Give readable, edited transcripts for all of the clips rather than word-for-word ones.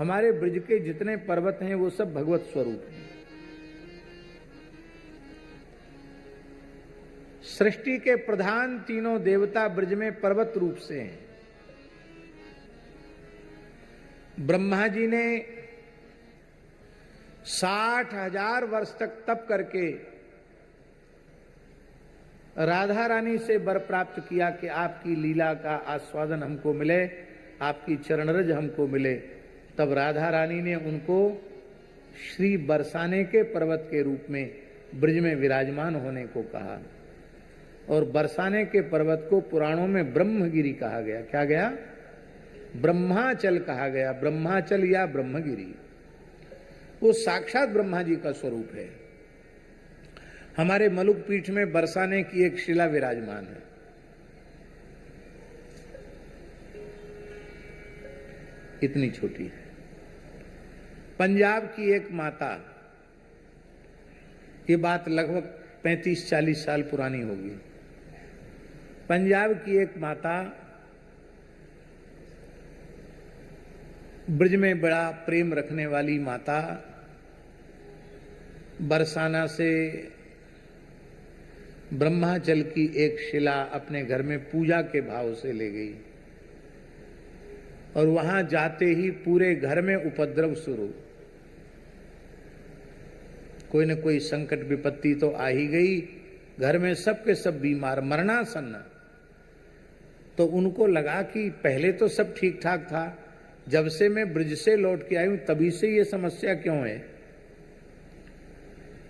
हमारे ब्रज के जितने पर्वत हैं वो सब भगवत स्वरूप हैं। सृष्टि के प्रधान तीनों देवता ब्रज में पर्वत रूप से हैं। ब्रह्मा जी ने 60,000 वर्ष तक तप करके राधा रानी से वर प्राप्त किया कि आपकी लीला का आस्वादन हमको मिले, आपकी चरणरज हमको मिले। तब राधा रानी ने उनको श्री बरसाने के पर्वत के रूप में ब्रज में विराजमान होने को कहा। और बरसाने के पर्वत को पुराणों में ब्रह्मगिरि कहा गया। क्या गया? ब्रह्माचल कहा गया। ब्रह्माचल या ब्रह्मगिरि वो साक्षात ब्रह्मा जी का स्वरूप है। हमारे मलुक पीठ में बरसाने की एक शिला विराजमान है। इतनी छोटी है। पंजाब की एक माता, ये बात लगभग 35-40 साल पुरानी होगी। पंजाब की एक माता ब्रज में बड़ा प्रेम रखने वाली माता बरसाना से ब्रह्माचल की एक शिला अपने घर में पूजा के भाव से ले गई और वहां जाते ही पूरे घर में उपद्रव शुरू। कोई न कोई संकट विपत्ति तो आ ही गई। घर में सबके सब बीमार, मरणासन्न। तो उनको लगा कि पहले तो सब ठीक ठाक था, जब से मैं ब्रज से लौट के आई हूं तभी से ये समस्या क्यों है।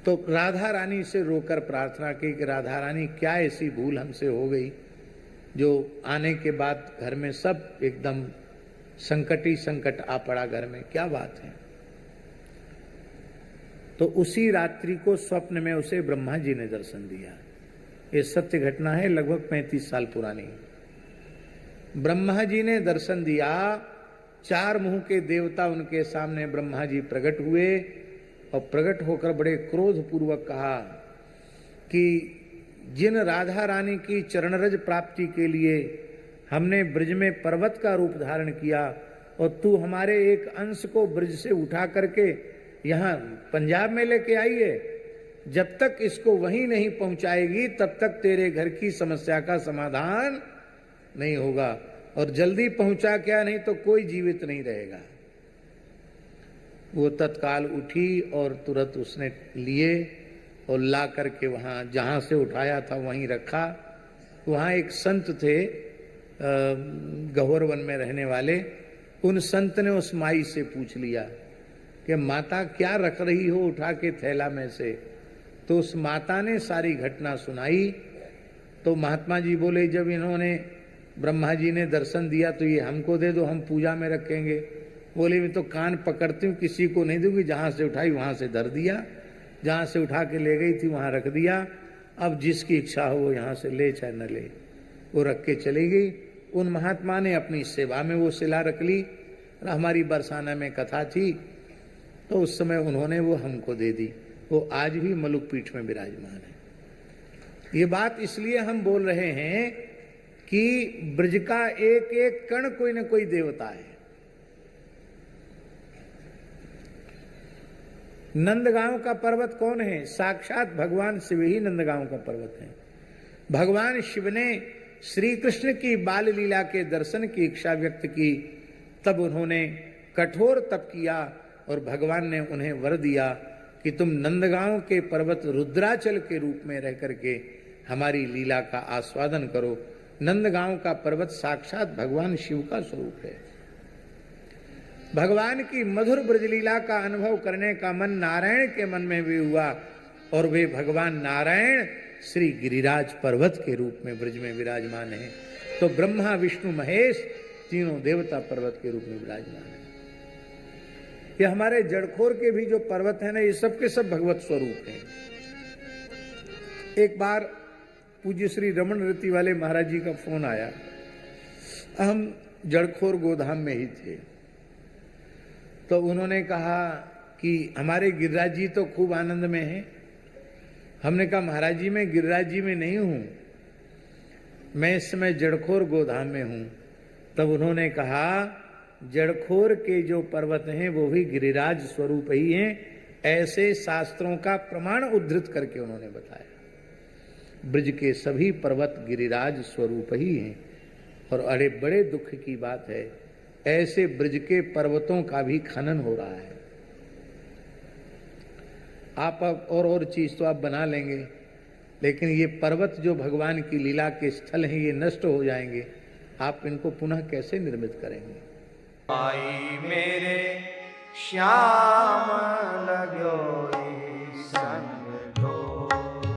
तो राधा रानी से रोकर प्रार्थना की कि राधा रानी क्या ऐसी भूल हमसे हो गई जो आने के बाद घर में सब एकदम संकट ही संकट आ पड़ा, घर में क्या बात है। तो उसी रात्रि को स्वप्न में उसे ब्रह्मा जी ने दर्शन दिया। ये सत्य घटना है, लगभग 35 साल पुरानी। ब्रह्मा जी ने दर्शन दिया, 4 मुंह के देवता उनके सामने ब्रह्मा जी प्रकट हुए और प्रकट होकर बड़े क्रोध पूर्वक कहा कि जिन राधा रानी की चरणरज प्राप्ति के लिए हमने ब्रज में पर्वत का रूप धारण किया और तू हमारे एक अंश को ब्रज से उठा करके यहाँ पंजाब में लेके आई है, जब तक इसको वहीं नहीं पहुंचाएगी तब तक तेरे घर की समस्या का समाधान नहीं होगा। और जल्दी पहुंचा क्या, नहीं तो कोई जीवित नहीं रहेगा। वो तत्काल उठी और तुरंत उसने लिए और ला करके वहां जहां से उठाया था वहीं रखा। वहां एक संत थे गहोर वन में रहने वाले। उन संत ने उस माई से पूछ लिया कि माता क्या रख रही हो उठा के थैला में से। तो उस माता ने सारी घटना सुनाई। तो महात्मा जी बोले जब इन्होंने ब्रह्मा जी ने दर्शन दिया तो ये हमको दे दो, हम पूजा में रखेंगे। बोले मैं तो कान पकड़ती हूँ, किसी को नहीं दूंगी। जहां से उठाई वहां से धर दिया, जहां से उठा के ले गई थी वहां रख दिया। अब जिसकी इच्छा हो वो यहाँ से ले चाहे न ले। वो रख के चली गई। उन महात्मा ने अपनी सेवा में वो शिला रख ली। हमारी बरसाना में कथा थी तो उस समय उन्होंने वो हमको दे दी। वो आज भी मलुक पीठ में विराजमान है। ये बात इसलिए हम बोल रहे हैं कि ब्रज का एक एक कण कोई न कोई देवता है। नंदगांव का पर्वत कौन है? साक्षात भगवान शिव ही नंदगांव का पर्वत है। भगवान शिव ने श्री कृष्ण की बाल लीला के दर्शन की इच्छा व्यक्त की, तब उन्होंने कठोर तप किया और भगवान ने उन्हें वर दिया कि तुम नंदगांव के पर्वत रुद्राचल के रूप में रह करके हमारी लीला का आस्वादन करो। नंदगांव का पर्वत साक्षात भगवान शिव का स्वरूप है। भगवान की मधुर ब्रजलीला का अनुभव करने का मन नारायण के मन में भी हुआ और वे भगवान नारायण श्री गिरिराज पर्वत के रूप में ब्रज में विराजमान है। तो ब्रह्मा विष्णु महेश तीनों देवता पर्वत के रूप में विराजमान है। ये हमारे जड़खोर के भी जो पर्वत है ना, ये सब के सब भगवत स्वरूप हैं। एक बार पूज्य श्री रमन रति वाले महाराज जी का फोन आया। हम जड़खोर गोधाम में ही थे तो उन्होंने कहा कि हमारे गिरिराज जी तो खूब आनंद में हैं। हमने कहा महाराज जी मैं गिरिराज जी में नहीं हूं, मैं इस समय जड़खोर गोधाम में हूं। तब उन्होंने कहा जड़खोर के जो पर्वत हैं वो भी गिरिराज स्वरूप ही हैं, ऐसे शास्त्रों का प्रमाण उद्धृत करके उन्होंने बताया। ब्रज के सभी पर्वत गिरिराज स्वरूप ही हैं। और अरे बड़े दुख की बात है, ऐसे ब्रज के पर्वतों का भी खनन हो रहा है। आप और चीज तो आप बना लेंगे, लेकिन ये पर्वत जो भगवान की लीला के स्थल हैं ये नष्ट हो जाएंगे, आप इनको पुनः कैसे निर्मित करेंगे? आई मेरे श्याम लगो